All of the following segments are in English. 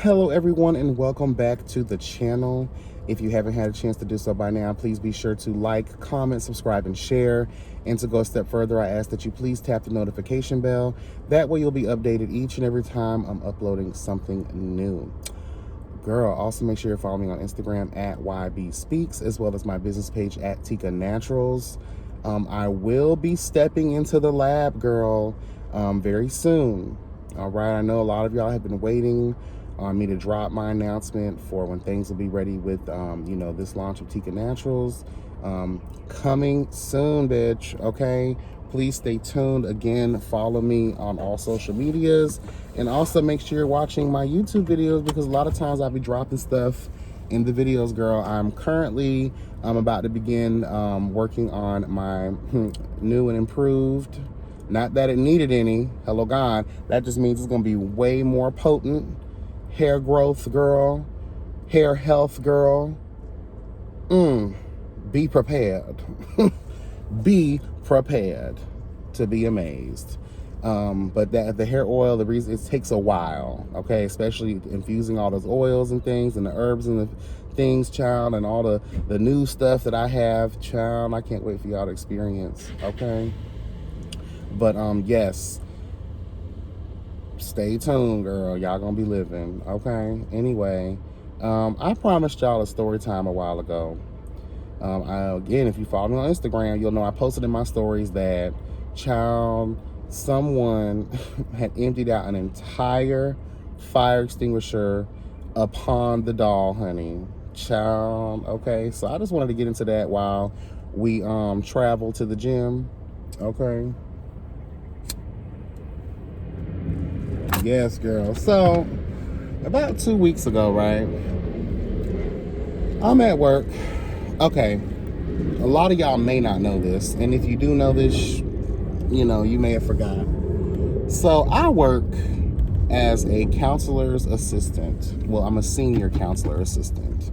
Hello everyone and welcome back to the channel. If you haven't had a chance to do so by now, please be sure to like, comment, subscribe, and share. And to go a step further, I ask that you please tap the notification bell. That way you'll be updated each and every time I'm uploading something new. Girl, also make sure you're following me on Instagram at YBSpeaks, as well as my business page at Tika Naturals. I will be stepping into the lab, girl, very soon. All right, I know a lot of y'all have been waiting on me to drop my announcement for when things will be ready with, this launch of Tika Naturals. Coming soon, bitch, okay? Please stay tuned. Again, follow me on all social medias. And also make sure you're watching my YouTube videos, because a lot of times I'll be dropping stuff in the videos, girl. I'm about to begin working on my new and improved, not that it needed any, hello God, that just means it's gonna be way more potent hair growth, girl, hair health, girl. Be prepared. Be prepared to be amazed. But the hair oil, the reason it takes a while, okay, especially infusing all those oils and things and the herbs and the things, child, and all the new stuff that I have, child. I can't wait for y'all to experience, okay? But yes, stay tuned, girl. Y'all gonna be living, okay? Anyway, I promised y'all a story time a while ago. Again, if you follow me on Instagram, you'll know I posted in my stories that, child, someone had emptied out an entire fire extinguisher upon the doll, honey. Child, okay? So I just wanted to get into that while we travel to the gym, okay? Yes, girl. So about 2 weeks ago, right, I'm at work. Okay, a lot of y'all may not know this, and if you do know this, you may have forgot. So I work as a counselor's assistant. Well, I'm a senior counselor assistant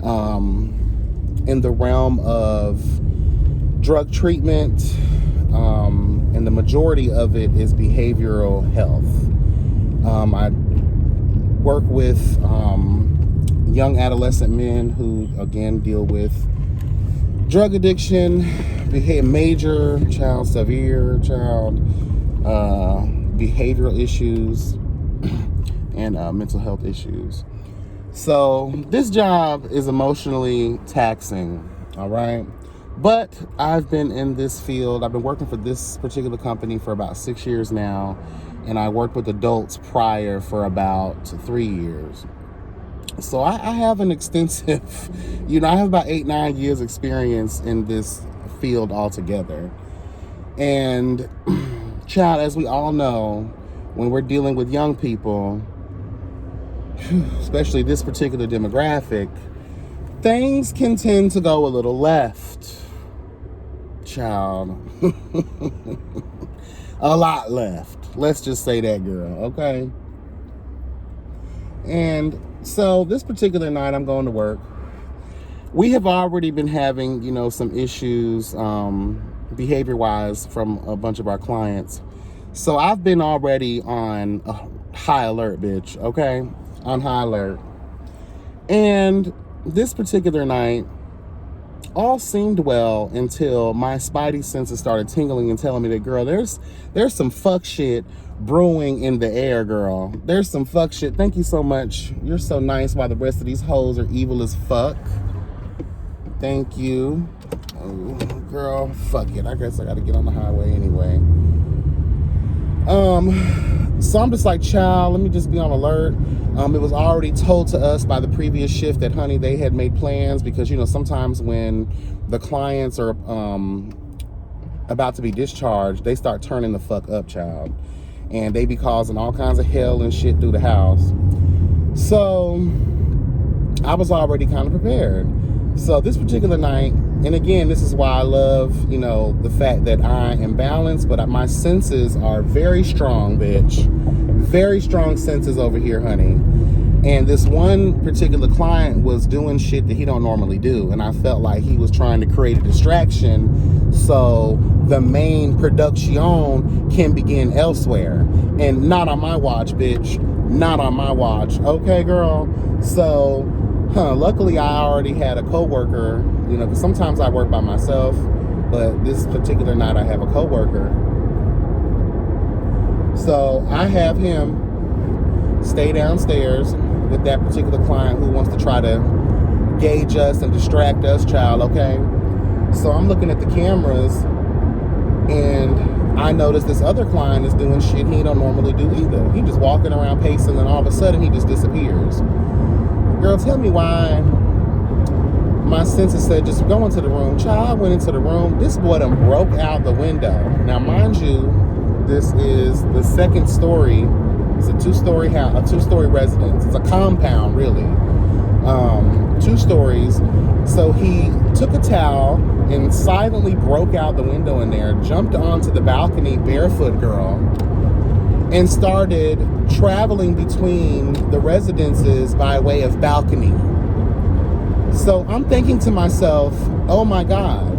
in the realm of drug treatment, and the majority of it is behavioral health. I work with young adolescent men who, again, deal with drug addiction, severe behavioral issues, and mental health issues. So this job is emotionally taxing, all right? But I've been in this field, I've been working for this particular company for about 6 years now, and I worked with adults prior for about 3 years. So I have an extensive, I have about 8-9 years experience in this field altogether. And child, as we all know, when we're dealing with young people, especially this particular demographic, things can tend to go a little left, child. A lot left. Let's just say that, girl, okay? And so this particular night I'm going to work. We have already been having, some issues behavior-wise from a bunch of our clients. So I've been already on high alert, bitch, okay? On high alert. And this particular night, all seemed well until my spidey senses started tingling and telling me that, girl, there's some fuck shit brewing in the air, girl. There's some fuck shit. Thank you so much. You're so nice, while the rest of these hoes are evil as fuck. Thank you. Oh, girl, fuck it. I guess I gotta get on the highway anyway. So I'm just like, child, let me just be on alert. It was already told to us by the previous shift that, honey, they had made plans, because, sometimes when the clients are about to be discharged, they start turning the fuck up, child. And they be causing all kinds of hell and shit through the house. So I was already kind of prepared. So this particular night, and again, this is why I love, the fact that I am balanced, but my senses are very strong, bitch. Very strong senses over here, honey. And this one particular client was doing shit that he don't normally do. And I felt like he was trying to create a distraction so the main production can begin elsewhere. And not on my watch, bitch. Not on my watch. Okay, girl? So, luckily I already had a coworker, you know, because sometimes I work by myself. But this particular night I have a coworker. So I have him stay downstairs with that particular client who wants to try to gauge us and distract us, child, okay? So I'm looking at the cameras and I notice this other client is doing shit he don't normally do either. He just walking around pacing and all of a sudden he just disappears. Girl, tell me why my senses said just go into the room. Child, I went into the room. This boy done broke out the window. Now, mind you, this is the second story. It's a two-story house, a two-story residence. It's a compound, really. 2 stories. So he took a towel and silently broke out the window in there, jumped onto the balcony, barefoot, girl, and started traveling between the residences by way of balcony. So I'm thinking to myself, oh my God.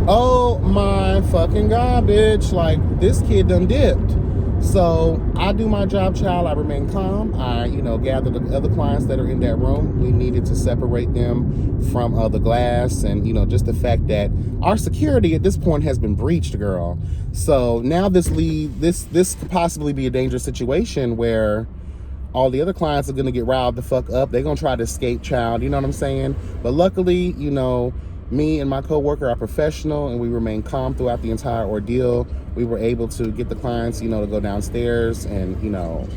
Oh my fucking God, bitch. Like, this kid done dipped. So I do my job, child. I remain calm. I, gather the other clients that are in that room. We needed to separate them from the glass and, just the fact that our security at this point has been breached, girl. So now this could possibly be a dangerous situation where all the other clients are going to get riled the fuck up. They're going to try to escape, child. You know what I'm saying? But luckily, me and my coworker are professional and we remain calm throughout the entire ordeal. We were able to get the clients, to go downstairs and,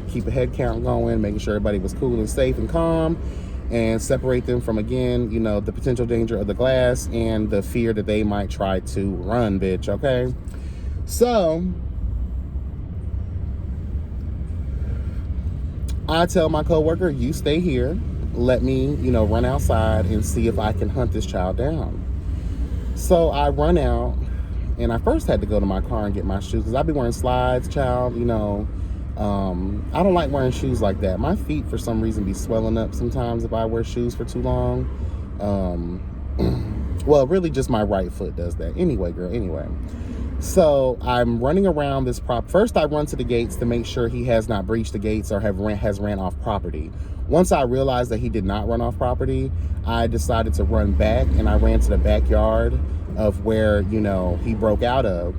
keep a head count going, making sure everybody was cool and safe and calm, and separate them from, again, the potential danger of the glass and the fear that they might try to run, bitch, okay? So I tell my coworker, you stay here. Let me, run outside and see if I can hunt this child down. So I run out, and I first had to go to my car and get my shoes because I be wearing slides, child. I don't like wearing shoes like that. My feet, for some reason, be swelling up sometimes if I wear shoes for too long. Well, really just my right foot does that. Anyway, girl, anyway. So I'm running around this First, I run to the gates to make sure he has not breached the gates or has ran off property. Once I realized that he did not run off property, I decided to run back, and I ran to the backyard of where, he broke out of.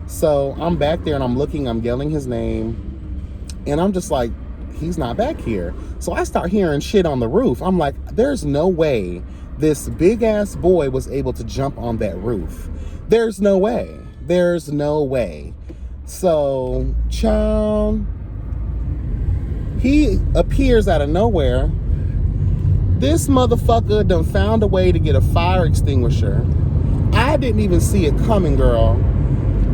So I'm back there and I'm yelling his name, and I'm just like, he's not back here. So I start hearing shit on the roof. I'm like, there's no way this big ass boy was able to jump on that roof. There's no way. There's no way. So, child, he appears out of nowhere. This motherfucker done found a way to get a fire extinguisher. I didn't even see it coming, girl.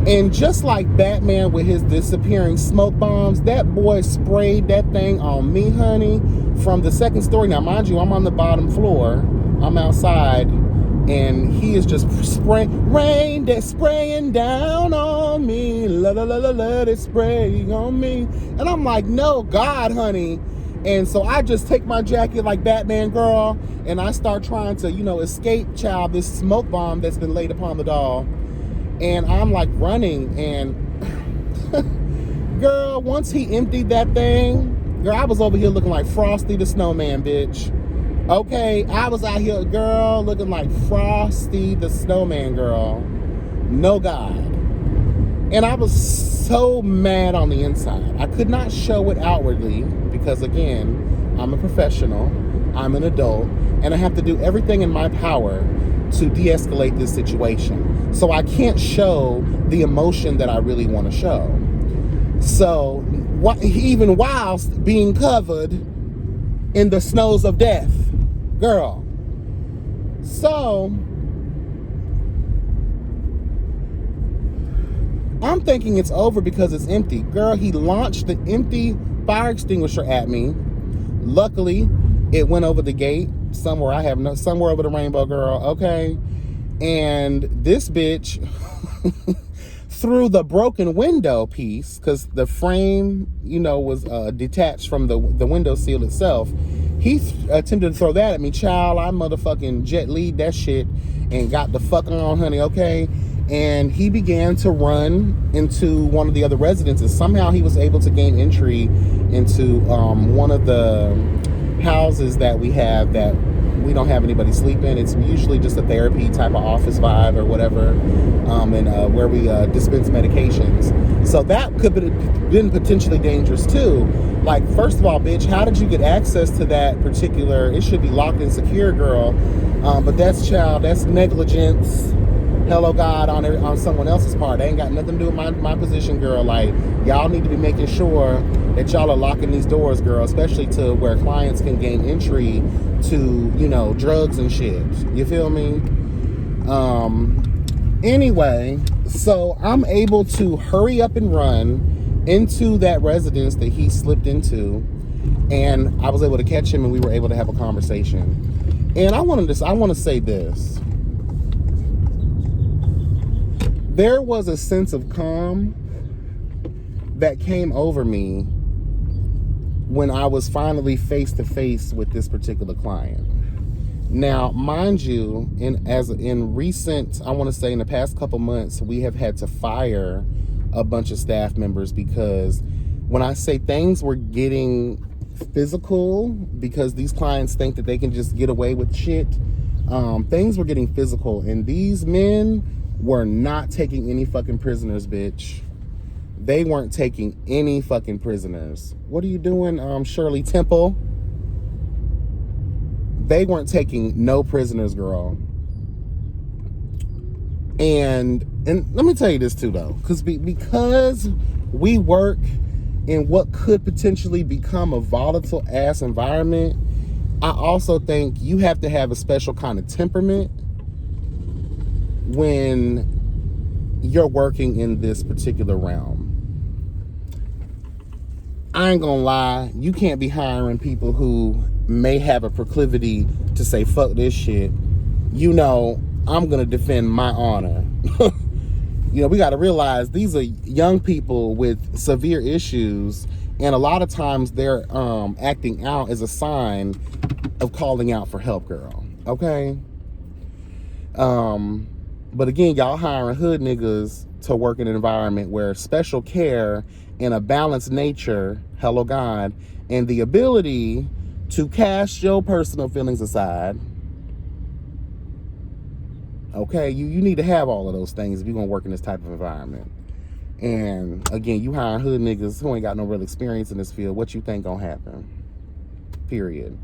And just like Batman with his disappearing smoke bombs, that boy sprayed that thing on me, honey, from the second story. Now, mind you, I'm on the bottom floor. I'm outside. And he is just rain that's spraying down on me. Let it spray on me. And I'm like, no, God, honey. And so I just take my jacket like Batman, girl, and I start trying to, escape, child, this smoke bomb that's been laid upon the doll. And I'm like running, and girl, once he emptied that thing, girl, I was over here looking like Frosty the Snowman, bitch. Okay, I was out here, girl, looking like Frosty the Snowman, girl. No God. And I was so mad on the inside. I could not show it outwardly because, again, I'm a professional, I'm an adult, and I have to do everything in my power to de-escalate this situation. So I can't show the emotion that I really want to show. So, even whilst being covered in the snows of death, girl. So I'm thinking it's over because it's empty. Girl, he launched the empty fire extinguisher at me. Luckily, it went over the gate somewhere over the rainbow, girl, okay? And this bitch through the broken window piece, because the frame, you know, was detached from the window seal itself. He attempted to throw that at me. Child, I motherfucking jet lead that shit and got the fuck on, honey, okay? And he began to run into one of the other residences. Somehow he was able to gain entry into one of the houses that we have that we don't have anybody sleep in. It's usually just a therapy type of office vibe or whatever, and where we dispense medications. So that could have been potentially dangerous too. Like, first of all, bitch, how did you get access to that particular? It should be locked and secure, girl. But that's negligence. Hello, God, on someone else's part. They ain't got nothing to do with my position, girl. Like, y'all need to be making sure that y'all are locking these doors, girl, especially to where clients can gain entry to, you know, drugs and shit. You feel me? Anyway, so I'm able to hurry up and run into that residence that he slipped into, and I was able to catch him, and we were able to have a conversation. And I want to say this. There was a sense of calm that came over me when I was finally face to face with this particular client. Now, mind you, in recent, I want to say in the past couple months, we have had to fire a bunch of staff members because when I say things were getting physical, because these clients think that they can just get away with shit, things were getting physical, and these men were not taking any fucking prisoners, bitch. They weren't taking any fucking prisoners. What are you doing, Shirley Temple? They weren't taking no prisoners, girl. And let me tell you this too, though, because we work in what could potentially become a volatile ass environment, I also think you have to have a special kind of temperament when you're working in this particular realm. I ain't gonna lie, you can't be hiring people who may have a proclivity to say, fuck this shit. You know, I'm gonna defend my honor. You know, we gotta realize these are young people with severe issues, and a lot of times they're acting out as a sign of calling out for help, girl. Okay? But again, y'all hiring hood niggas to work in an environment where special care and a balanced nature, hello God, and the ability to cast your personal feelings aside. Okay, you need to have all of those things if you're gonna work in this type of environment. And again, you hiring hood niggas who ain't got no real experience in this field. What you think gonna happen? Period.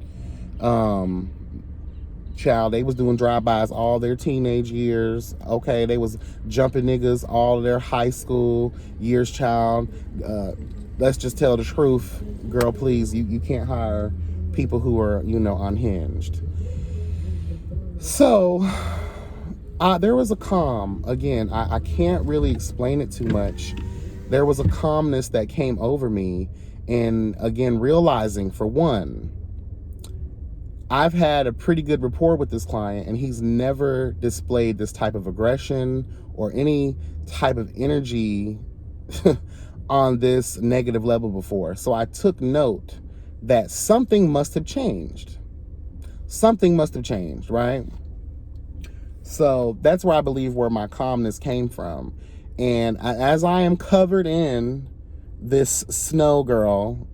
Child, they was doing drive-bys all their teenage years. Okay, they was jumping niggas all of their high school years, child. Let's just tell the truth, girl, please. You can't hire people who are, you know, unhinged. So there was a calm. Again, I can't really explain it too much. There was a calmness that came over me. And again, realizing, for one, I've had a pretty good rapport with this client, and he's never displayed this type of aggression or any type of energy on this negative level before. So I took note that something must have changed. Something must have changed, right? So that's where I believe where my calmness came from. And as I am covered in this snow, girl,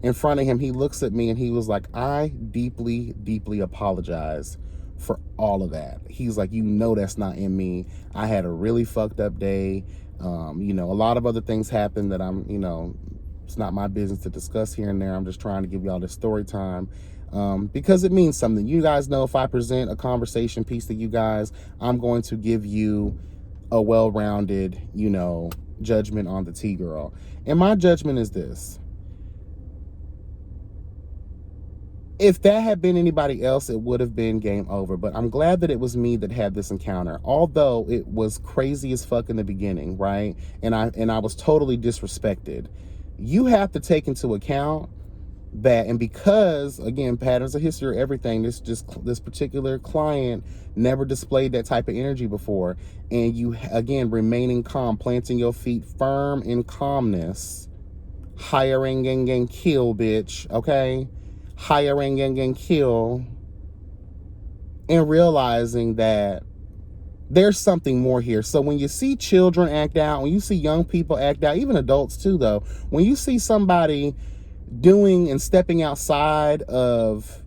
in front of him, he looks at me and he was like, I deeply, deeply apologize for all of that. He's like, you know, that's not in me. I had a really fucked up day. You know, a lot of other things happened that I'm, you know, it's not my business to discuss here and there. I'm just trying to give y'all this story time. Because it means something. You guys know if I present a conversation piece to you guys, I'm going to give you a well-rounded, you know, judgment on the tea, girl. And my judgment is this. If that had been anybody else, it would have been game over. But I'm glad that it was me that had this encounter. Although it was crazy as fuck in the beginning, right? And I was totally disrespected. You have to take into account that, and because again, patterns of history are everything, this particular client never displayed that type of energy before, and you again remaining calm, planting your feet firm in calmness, hiring and kill, bitch. Okay, hiring and kill, and realizing that there's something more here. So when you see children act out, when you see young people act out, even adults too though, when you see somebody doing and stepping outside of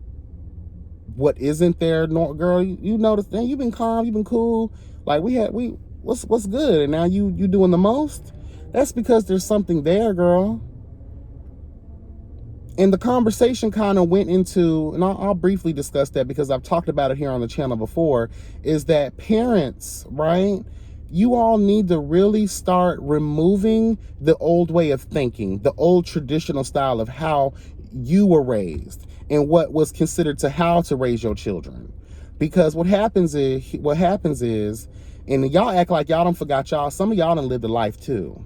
what isn't there, girl, you notice, man, you've been calm, you've been cool, like what's good, and now you doing the most. That's because there's something there, girl. And the conversation kind of went into, and I'll briefly discuss that because I've talked about it here on the channel before, is that parents, right? You all need to really start removing the old way of thinking, the old traditional style of how you were raised and what was considered to how to raise your children. Because what happens is, and y'all act like y'all done forgot y'all, some of y'all done lived a life too.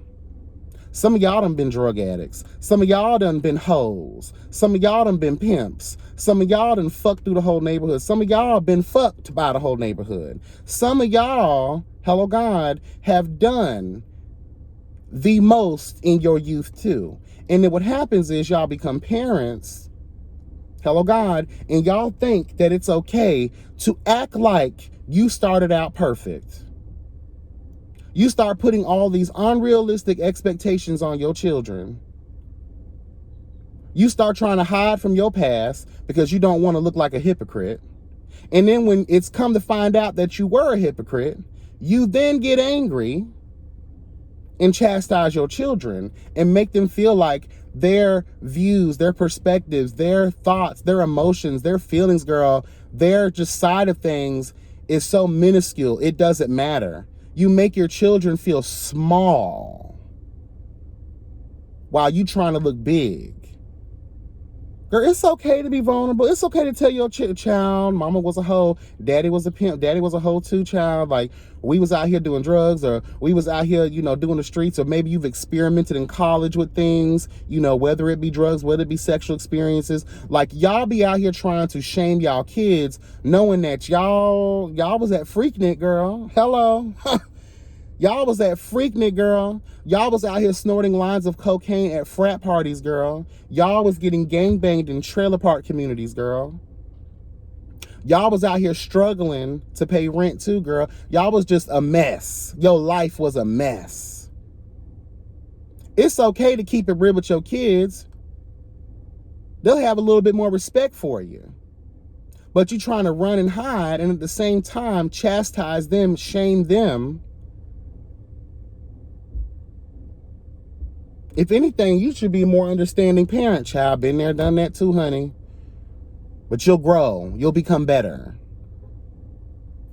Some of y'all done been drug addicts. Some of y'all done been hoes. Some of y'all done been pimps. Some of y'all done fucked through the whole neighborhood. Some of y'all been fucked by the whole neighborhood. Some of y'all, hello God, have done the most in your youth too. And then what happens is y'all become parents, hello God, and y'all think that it's okay to act like you started out perfect. You start putting all these unrealistic expectations on your children. You start trying to hide from your past because you don't want to look like a hypocrite. And then when it's come to find out that you were a hypocrite, you then get angry and chastise your children and make them feel like their views, their perspectives, their thoughts, their emotions, their feelings, girl, their just side of things is so minuscule, it doesn't matter. You make your children feel small while you trying to look big. Girl, it's okay to be vulnerable. It's okay to tell your child, mama was a hoe, daddy was a pimp, daddy was a hoe too, child. Like, we was out here doing drugs, or we was out here, doing the streets, or maybe you've experimented in college with things, whether it be drugs, whether it be sexual experiences. Like, y'all be out here trying to shame y'all kids, knowing that y'all was at Freaknik, girl. Hello. Y'all was at Freaknik, girl. Y'all was out here snorting lines of cocaine at frat parties, girl. Y'all was getting gangbanged in trailer park communities, girl. Y'all was out here struggling to pay rent too, girl. Y'all was just a mess. Your life was a mess. It's okay to keep it real with your kids. They'll have a little bit more respect for you. But you trying to run and hide, and at the same time chastise them, shame them. If anything, you should be a more understanding parent, child. Been there, done that too, honey. But you'll grow. You'll become better.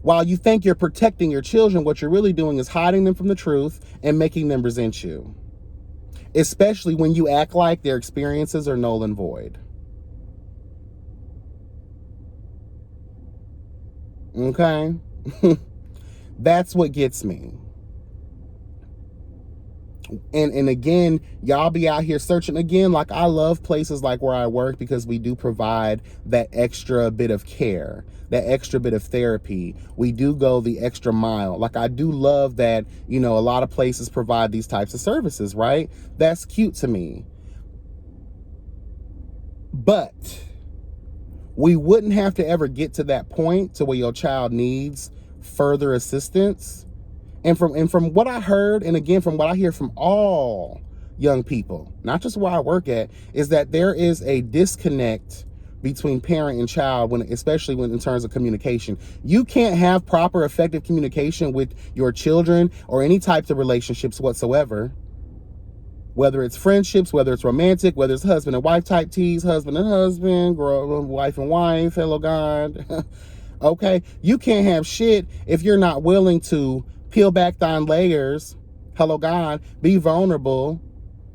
While you think you're protecting your children, what you're really doing is hiding them from the truth and making them resent you. Especially when you act like their experiences are null and void. Okay? That's what gets me. And again, y'all be out here searching. Again, like, I love places like where I work because we do provide that extra bit of care, that extra bit of therapy. We do go the extra mile. Like, I do love that, a lot of places provide these types of services, right? That's cute to me. But we wouldn't have to ever get to that point to where your child needs further assistance. And from what I heard, and again, from what I hear from all young people, not just where I work at, is that there is a disconnect between parent and child, especially when in terms of communication. You can't have proper, effective communication with your children or any types of relationships whatsoever. Whether it's friendships, whether it's romantic, whether it's husband and wife type tease, husband and husband, girl, wife and wife, hello God. Okay, you can't have shit if you're not willing to peel back thine layers, hello God, be vulnerable,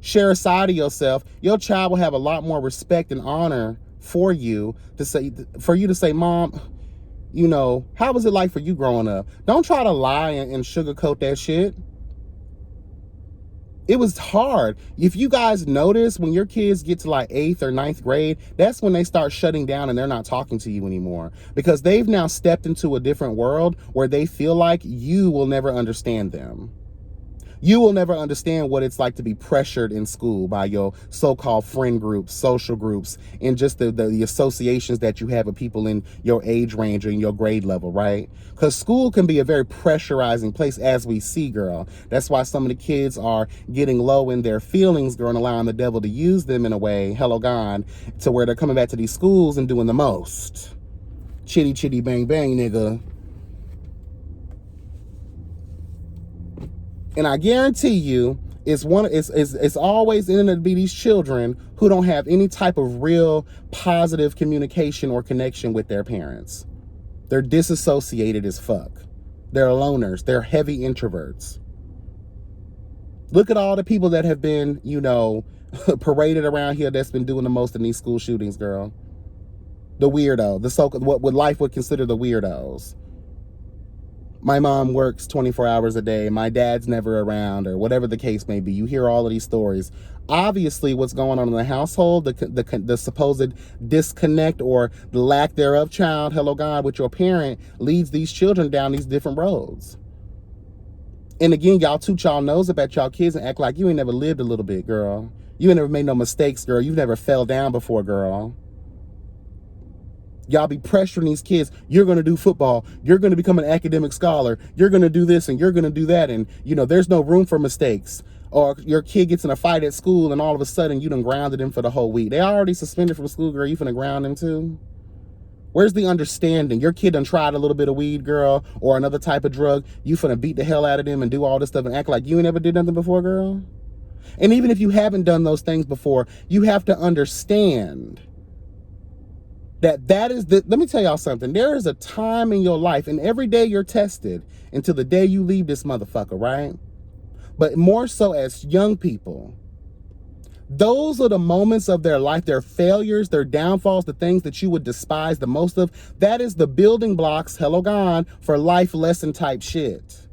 share a side of yourself. Your child will have a lot more respect and honor for you to say, Mom, how was it like for you growing up? Don't try to lie and sugarcoat that shit. It was hard. If you guys notice, when your kids get to like 8th or 9th grade, that's when they start shutting down and they're not talking to you anymore, because they've now stepped into a different world where they feel like you will never understand them. You will never understand what it's like to be pressured in school by your so-called friend groups, social groups, and just the associations that you have with people in your age range or in your grade level, right? Because school can be a very pressurizing place, as we see, girl. That's why some of the kids are getting low in their feelings, girl, and allowing the devil to use them in a way, hello God, to where they're coming back to these schools and doing the most. Chitty, chitty, bang, bang, nigga. And I guarantee you, it's always ending up to be these children who don't have any type of real positive communication or connection with their parents. They're disassociated as fuck. They're loners. They're heavy introverts. Look at all the people that have been, paraded around here that's been doing the most in these school shootings, girl. The weirdo, what life would consider the weirdos. My mom works 24 hours a day. My dad's never around, or whatever the case may be. You hear all of these stories. Obviously, what's going on in the household, the supposed disconnect or the lack thereof, child, hello God, with your parent, leads these children down these different roads. And again, y'all toot y'all nose about y'all kids and act like you ain't never lived a little bit, girl. You ain't never made no mistakes, girl. You've never fell down before, girl. Y'all be pressuring these kids. You're going to do football. You're going to become an academic scholar. You're going to do this and you're going to do that. And, there's no room for mistakes. Or your kid gets in a fight at school and all of a sudden you done grounded him for the whole week. They already suspended from school, girl. You finna ground him too? Where's the understanding? Your kid done tried a little bit of weed, girl, or another type of drug. You finna beat the hell out of them and do all this stuff and act like you ain't never did nothing before, girl? And even if you haven't done those things before, you have to understand let me tell y'all something. There is a time in your life, and every day you're tested until the day you leave this motherfucker, right? But more so as young people, those are the moments of their life, their failures, their downfalls, the things that you would despise the most of. That is the building blocks, hello God, for life lesson type shit.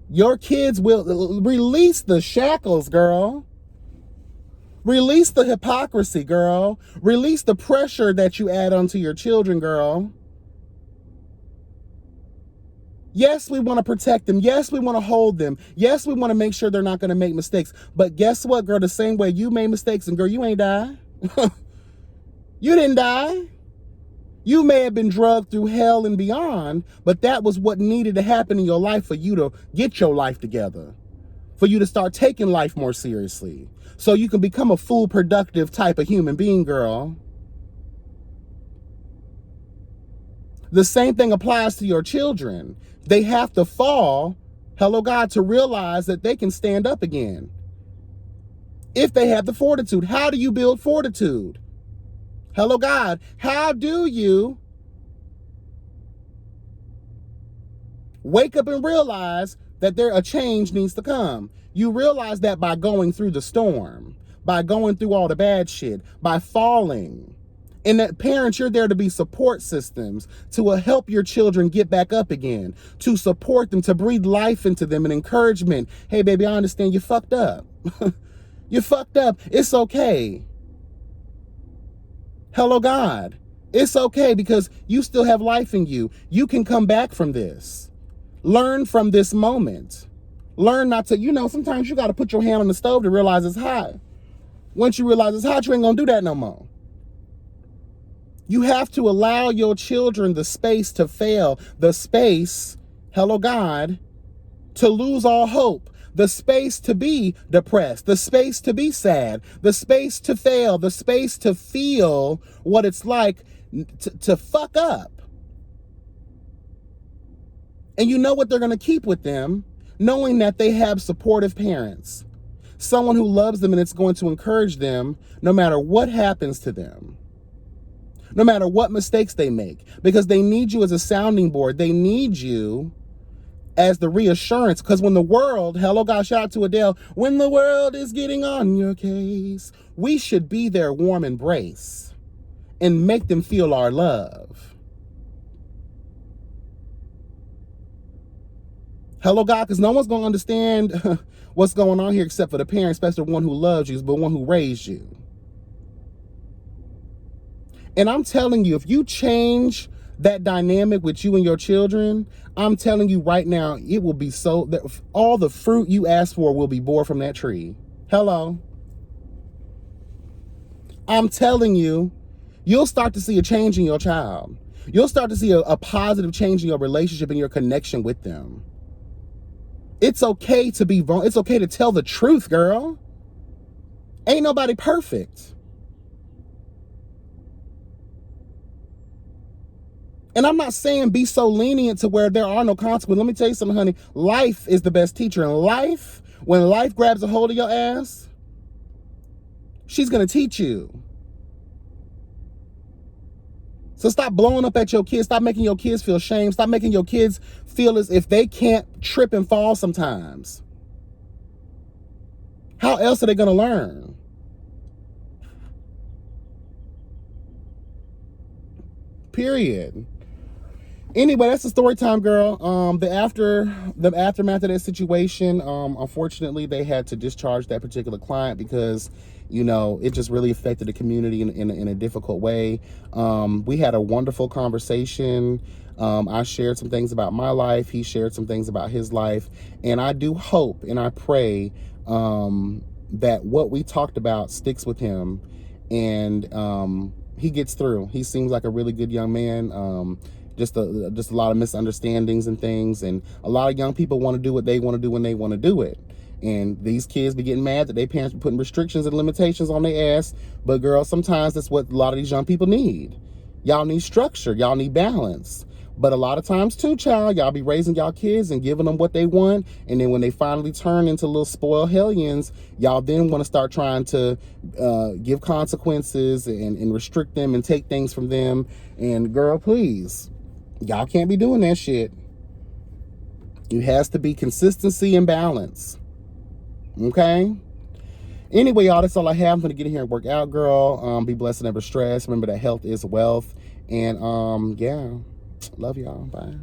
Your kids will release the shackles, girl. Release the hypocrisy, girl. Release the pressure that you add onto your children, girl. Yes, we want to protect them. Yes, we want to hold them. Yes, we want to make sure they're not going to make mistakes. But guess what, girl? The same way you made mistakes, and girl, you ain't die. You didn't die. You may have been drugged through hell and beyond, but that was what needed to happen in your life for you to get your life together. For you to start taking life more seriously. So you can become a full, productive type of human being, girl. The same thing applies to your children. They have to fall, hello God, to realize that they can stand up again. If they have the fortitude. How do you build fortitude? Hello God, how do you wake up and realize that a change needs to come? You realize that by going through the storm, by going through all the bad shit, by falling. And that parents, you're there to be support systems, to help your children get back up again, to support them, to breathe life into them and encouragement. Hey, baby, I understand you fucked up. You fucked up. It's okay. Hello, God. It's okay because you still have life in you. You can come back from this. Learn from this moment. Learn not to, sometimes you got to put your hand on the stove to realize it's hot. Once you realize it's hot, you ain't going to do that no more. You have to allow your children the space to fail, the space, hello God, to lose all hope, the space to be depressed, the space to be sad, the space to fail, the space to feel what it's like to fuck up. And you know what they're going to keep with them, knowing that they have supportive parents, someone who loves them and it's going to encourage them no matter what happens to them. No matter what mistakes they make, because they need you as a sounding board. They need you as the reassurance. Because when the world, hello God, shout out to Adele, when the world is getting on your case, we should be their warm embrace and make them feel our love. Hello, God, because no one's going to understand what's going on here except for the parent, especially the one who loves you, but one who raised you. And I'm telling you, if you change that dynamic with you and your children, I'm telling you right now, it will be so that all the fruit you ask for will be born from that tree. Hello. I'm telling you, you'll start to see a change in your child. You'll start to see a positive change in your relationship and your connection with them. It's okay to be vulnerable. It's okay to tell the truth, girl. Ain't nobody perfect. And I'm not saying be so lenient to where there are no consequences. Let me tell you something, honey. Life is the best teacher. And life, when life grabs a hold of your ass, she's going to teach you. So stop blowing up at your kids. Stop making your kids feel shame. Stop making your kids feel as if they can't trip and fall sometimes. How else are they going to learn? Period. Anyway, that's the story time, girl. The aftermath of that situation, unfortunately, they had to discharge that particular client because, you know, it just really affected the community in a difficult way. We had a wonderful conversation. I shared some things about my life. He shared some things about his life. And I do hope and I pray that what we talked about sticks with him and he gets through. He seems like a really good young man. Just a lot of misunderstandings and things, and a lot of young people want to do what they want to do when they want to do it. And these kids be getting mad that their parents be putting restrictions and limitations on their ass. But girl, sometimes that's what a lot of these young people need. Y'all need structure. Y'all need balance. But a lot of times too, child, y'all be raising y'all kids and giving them what they want. And then when they finally turn into little spoiled hellions, y'all then want to start trying to give consequences and restrict them and take things from them. And girl, please. Y'all can't be doing that shit. It has to be consistency and balance. Okay? Anyway, y'all, that's all I have. I'm going to get in here and work out, girl. Be blessed and never stressed. Remember that health is wealth. And, yeah. Love y'all. Bye.